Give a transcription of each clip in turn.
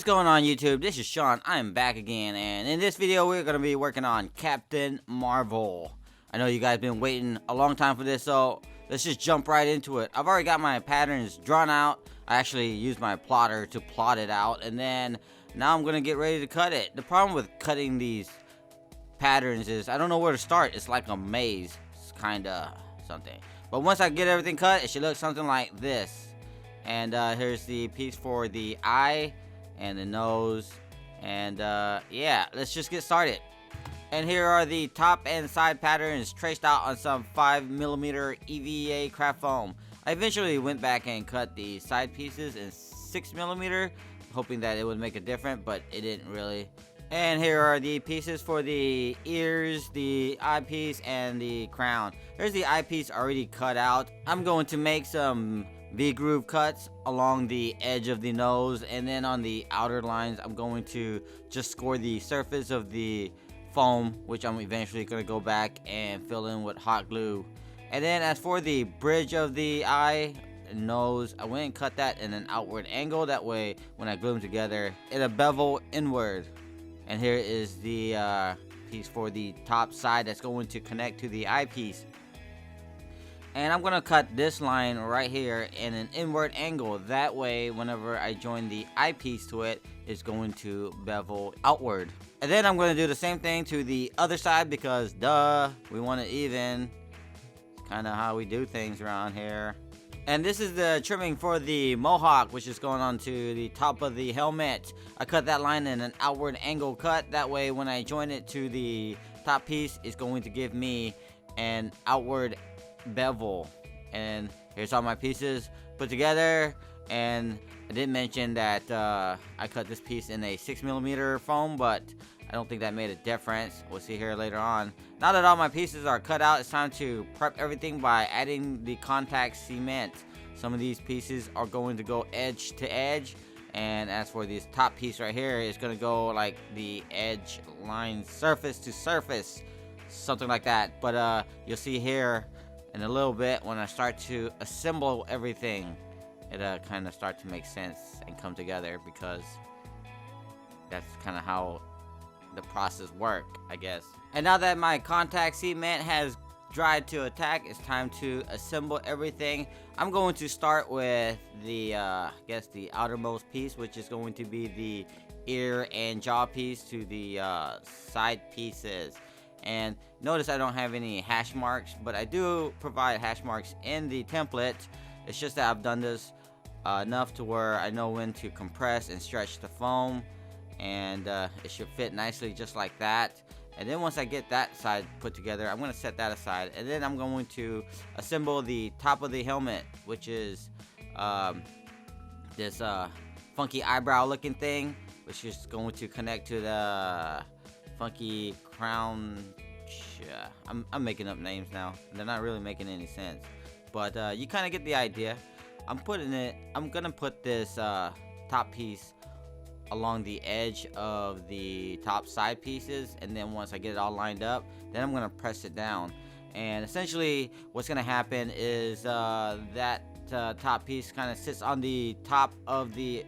What's going on YouTube? This is Sean. I'm back again, and in this video we're going to be working on Captain Marvel. I know you guys been waiting a long time for this, so let's just jump right into it. I've already got my patterns drawn out. I actually used my plotter to plot it out, and then now I'm going to get ready to cut it. The problem with cutting these patterns is I don't know where to start. It's like a maze. It's kind of something. But once I get everything cut, it should look something like this. And here's the piece for the eye and the nose, and yeah, let's just get started. And here are the top and side patterns traced out on some 5mm EVA craft foam. I eventually went back and cut the side pieces in 6mm, hoping that it would make a difference, but it didn't really. And here are the pieces for the ears, the eyepiece, and the crown. Here's the eyepiece already cut out. I'm going to make some V-groove cuts along the edge of the nose, and then on the outer lines I'm going to just score the surface of the foam, which I'm eventually going to go back and fill in with hot glue. And then as for the bridge of the eye and nose, I went and cut that in an outward angle, that way when I glue them together it'll bevel inward. And here is the piece for the top side that's going to connect to the eyepiece. And I'm gonna cut this line right here in an inward angle, that way whenever I join the eyepiece to it, it's going to bevel outward. And then I'm gonna do the same thing to the other side, because duh, we want it even. It's kind of how we do things around here. And this is the trimming for the Mohawk, which is going on to the top of the helmet. I cut that line in an outward angle cut, that way when I join it to the top piece, it's going to give me an outward bevel. And here's all my pieces put together. And I did mention that I cut this piece in a 6mm foam, but I don't think that made a difference. We'll see here later on. Now that all my pieces are cut out, it's time to prep everything by adding the contact cement. Some of these pieces are going to go edge to edge, and as for this top piece right here, it's going to go like the edge line, surface to surface, something like that. But you'll see here in a little bit when I start to assemble everything, it'll kind of start to make sense and come together, because that's kind of how the process work, I guess. And now that my contact cement has dried to a tack, it's time to assemble everything. I'm going to start with the I guess the outermost piece, which is going to be the ear and jaw piece to the side pieces. And notice I don't have any hash marks, but I do provide hash marks in the template. It's just that I've done this enough to where I know when to compress and stretch the foam, and it should fit nicely just like that. And then once I get that side put together, I'm going to set that aside, and then I'm going to assemble the top of the helmet, which is this funky eyebrow looking thing, which is going to connect to the funky crown. I'm making up names now, they're not really making any sense, but you kind of get the idea. I'm gonna put this top piece along the edge of the top side pieces, and then once I get it all lined up, then I'm gonna press it down. And essentially what's gonna happen is that top piece kind of sits on the top of the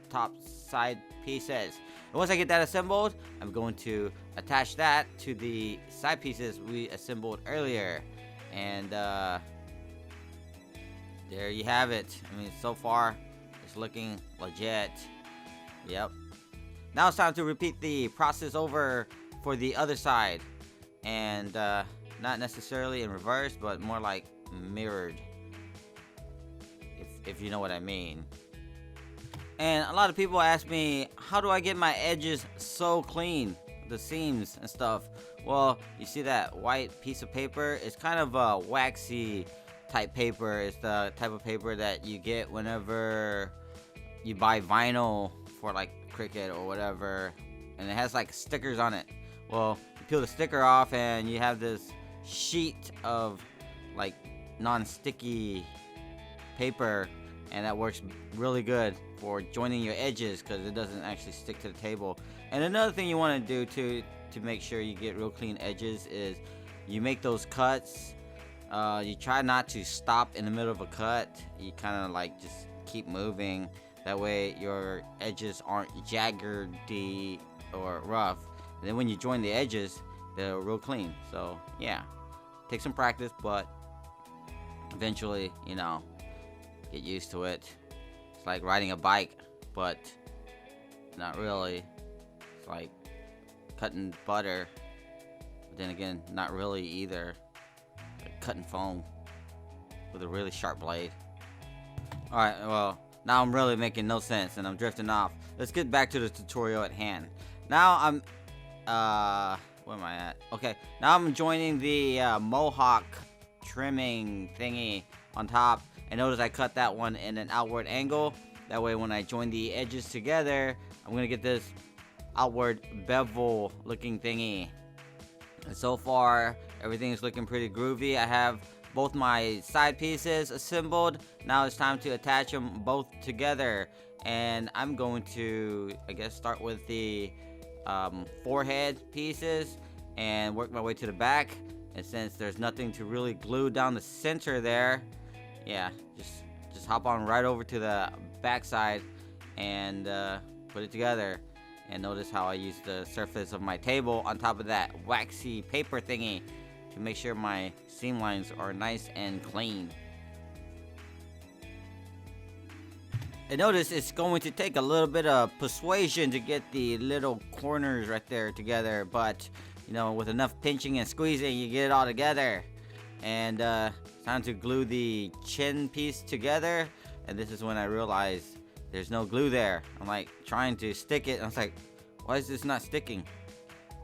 top side pieces. And once I get that assembled, I'm going to attach that to the side pieces we assembled earlier. And there you have it. I mean, so far it's looking legit. Yep. Now it's time to repeat the process over for the other side, and not necessarily in reverse, but more like mirrored, if you know what I mean. And a lot of people ask me, how do I get my edges so clean, the seams and stuff? Well, you see that white piece of paper? It's kind of a waxy type paper. It's the type of paper that you get whenever you buy vinyl for like cricket or whatever, and it has like stickers on it. Well, you peel the sticker off and you have this sheet of like non-sticky paper, and that works really good for joining your edges because it doesn't actually stick to the table. And another thing you want to do to make sure you get real clean edges is you make those cuts. You try not to stop in the middle of a cut. You kind of like just keep moving. That way your edges aren't jaggedy or rough. And then when you join the edges, they're real clean. So yeah, take some practice, but eventually, you know, get used to it. It's like riding a bike, but not really. It's like cutting butter, but then again, not really either. Like cutting foam with a really sharp blade. Alright, well, now I'm really making no sense and I'm drifting off. Let's get back to the tutorial at hand. Now I'm, where am I at? Okay, now I'm joining the Mohawk trimming thingy on top. And notice I cut that one in an outward angle. That way when I join the edges together, I'm gonna get this outward bevel looking thingy. And so far, everything is looking pretty groovy. I have both my side pieces assembled. Now it's time to attach them both together. And I'm going to, I guess, start with the forehead pieces and work my way to the back. And since there's nothing to really glue down the center there, yeah, just hop on right over to the back side and put it together. And notice how I use the surface of my table on top of that waxy paper thingy to make sure my seam lines are nice and clean. And notice it's going to take a little bit of persuasion to get the little corners right there together, but you know, with enough pinching and squeezing, you get it all together. And time to glue the chin piece together. And this is when I realized there's no glue there. I'm like trying to stick it, and I was like, why is this not sticking?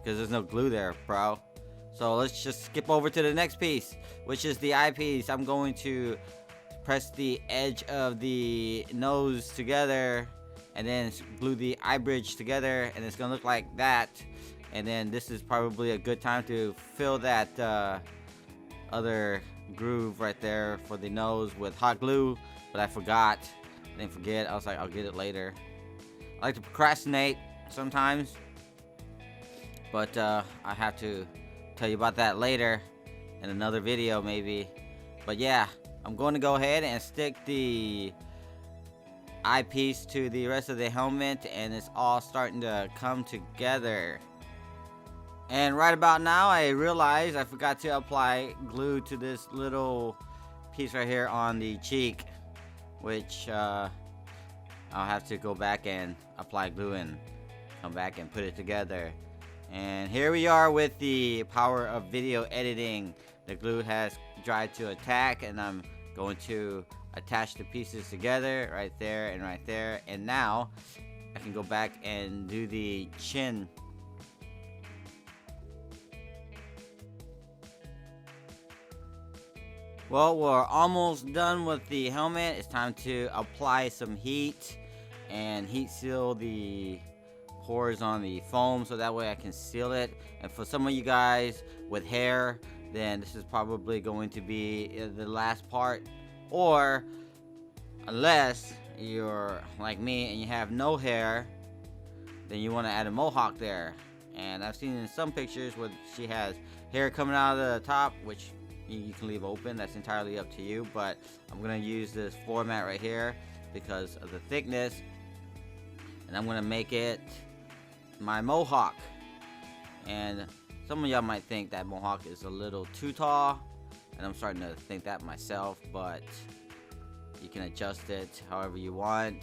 Because there's no glue there, bro. So let's just skip over to the next piece, which is the eyepiece. I'm going to press the edge of the nose together and then glue the eye bridge together, and it's gonna look like that. And then this is probably a good time to fill that other groove right there for the nose with hot glue, but I forgot. I didn't forget. I was like, I'll get it later. I like to procrastinate sometimes, but I have to tell you about that later in another video maybe. But yeah, I'm going to go ahead and stick the eyepiece to the rest of the helmet, and it's all starting to come together. And right about now I realized I forgot to apply glue to this little piece right here on the cheek, which I'll have to go back and apply glue and come back and put it together. And here we are with the power of video editing. The glue has dried to attack, and I'm going to attach the pieces together right there and right there. And now I can go back and do the chin. Well, we're almost done with the helmet. It's time to apply some heat and heat seal the pores on the foam so that way I can seal it. And for some of you guys with hair, then this is probably going to be the last part. Or unless you're like me and you have no hair, then you want to add a mohawk there. And I've seen in some pictures where she has hair coming out of the top, which you can leave open. That's entirely up to you, but I'm gonna use this format right here because of the thickness, and I'm gonna make it my mohawk. And some of y'all might think that mohawk is a little too tall, and I'm starting to think that myself, but you can adjust it however you want.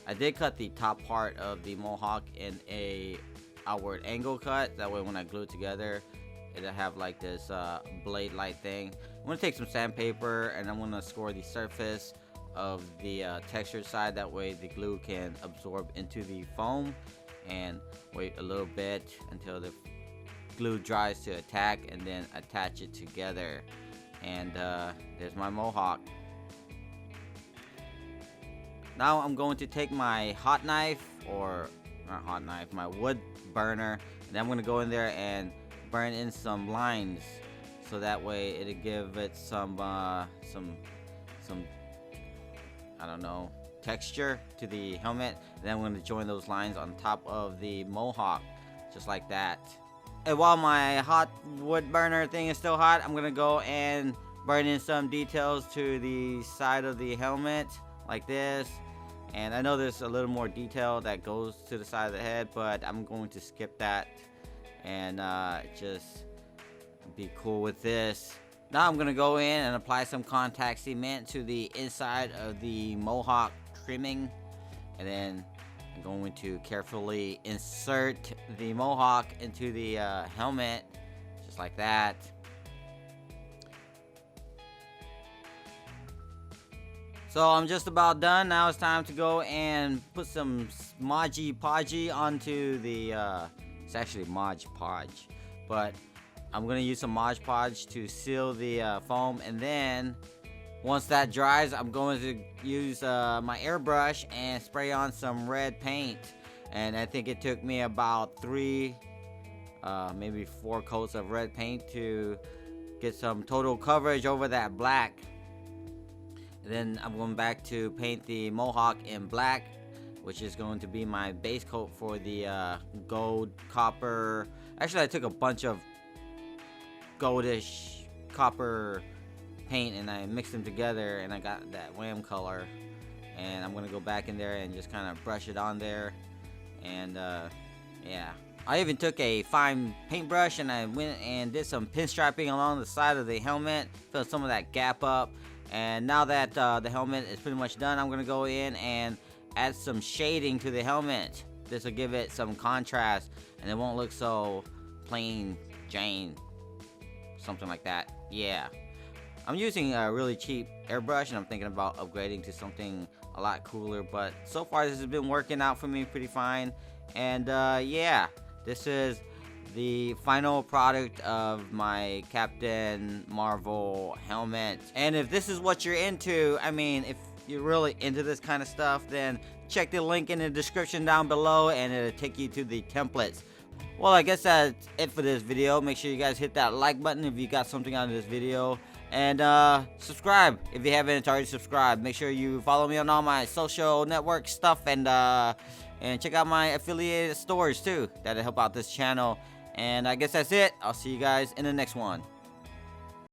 I did cut the top part of the mohawk in a outward angle cut, that way when I glue it together it'll have like this blade light thing. I'm gonna take some sandpaper and I'm gonna score the surface of the textured side, that way the glue can absorb into the foam, and wait a little bit until the glue dries to attack, and then attach it together. And there's my mohawk. Now I'm going to take my hot knife, or not hot knife, my wood burner, and I'm gonna go in there and burn in some lines, so that way it'll give it some I don't know, texture to the helmet. And then I'm going to join those lines on top of the mohawk, just like that. And while my hot wood burner thing is still hot, I'm gonna go and burn in some details to the side of the helmet, like this. And I know there's a little more detail that goes to the side of the head, but I'm going to skip that and just be cool with this. Now I'm gonna go in and apply some contact cement to the inside of the Mohawk trimming, and then I'm going to carefully insert the Mohawk into the helmet, just like that. So I'm just about done. Now it's time to go and put some Mod Podge onto the, it's actually Mod Podge, but I'm gonna use some Mod Podge to seal the foam, and then once that dries, I'm going to use my airbrush and spray on some red paint. And I think it took me about 3, maybe 4 coats of red paint to get some total coverage over that black. And then I'm going back to paint the Mohawk in black, which is going to be my base coat for the gold, copper. Actually, I took a bunch of goldish copper paint and I mixed them together, and I got that wham color. And I'm gonna go back in there and just kind of brush it on there. And yeah, I even took a fine paintbrush and I went and did some pinstriping along the side of the helmet, filled some of that gap up. And now that the helmet is pretty much done, I'm gonna go in and add some shading to the helmet. This will give it some contrast and it won't look so plain Jane, something like that. Yeah, I'm using a really cheap airbrush and I'm thinking about upgrading to something a lot cooler, but so far this has been working out for me pretty fine. And yeah, this is the final product of my Captain Marvel helmet. And if this is what you're into, I mean, if you're really into this kind of stuff, then check the link in the description down below and it'll take you to the templates. Well, I guess that's it for this video. Make sure you guys hit that like button if you got something out of this video, and subscribe if you haven't already subscribed. Make sure you follow me on all my social network stuff, and check out my affiliated stores too. That'll help out this channel. And I guess that's it. I'll see you guys in the next one.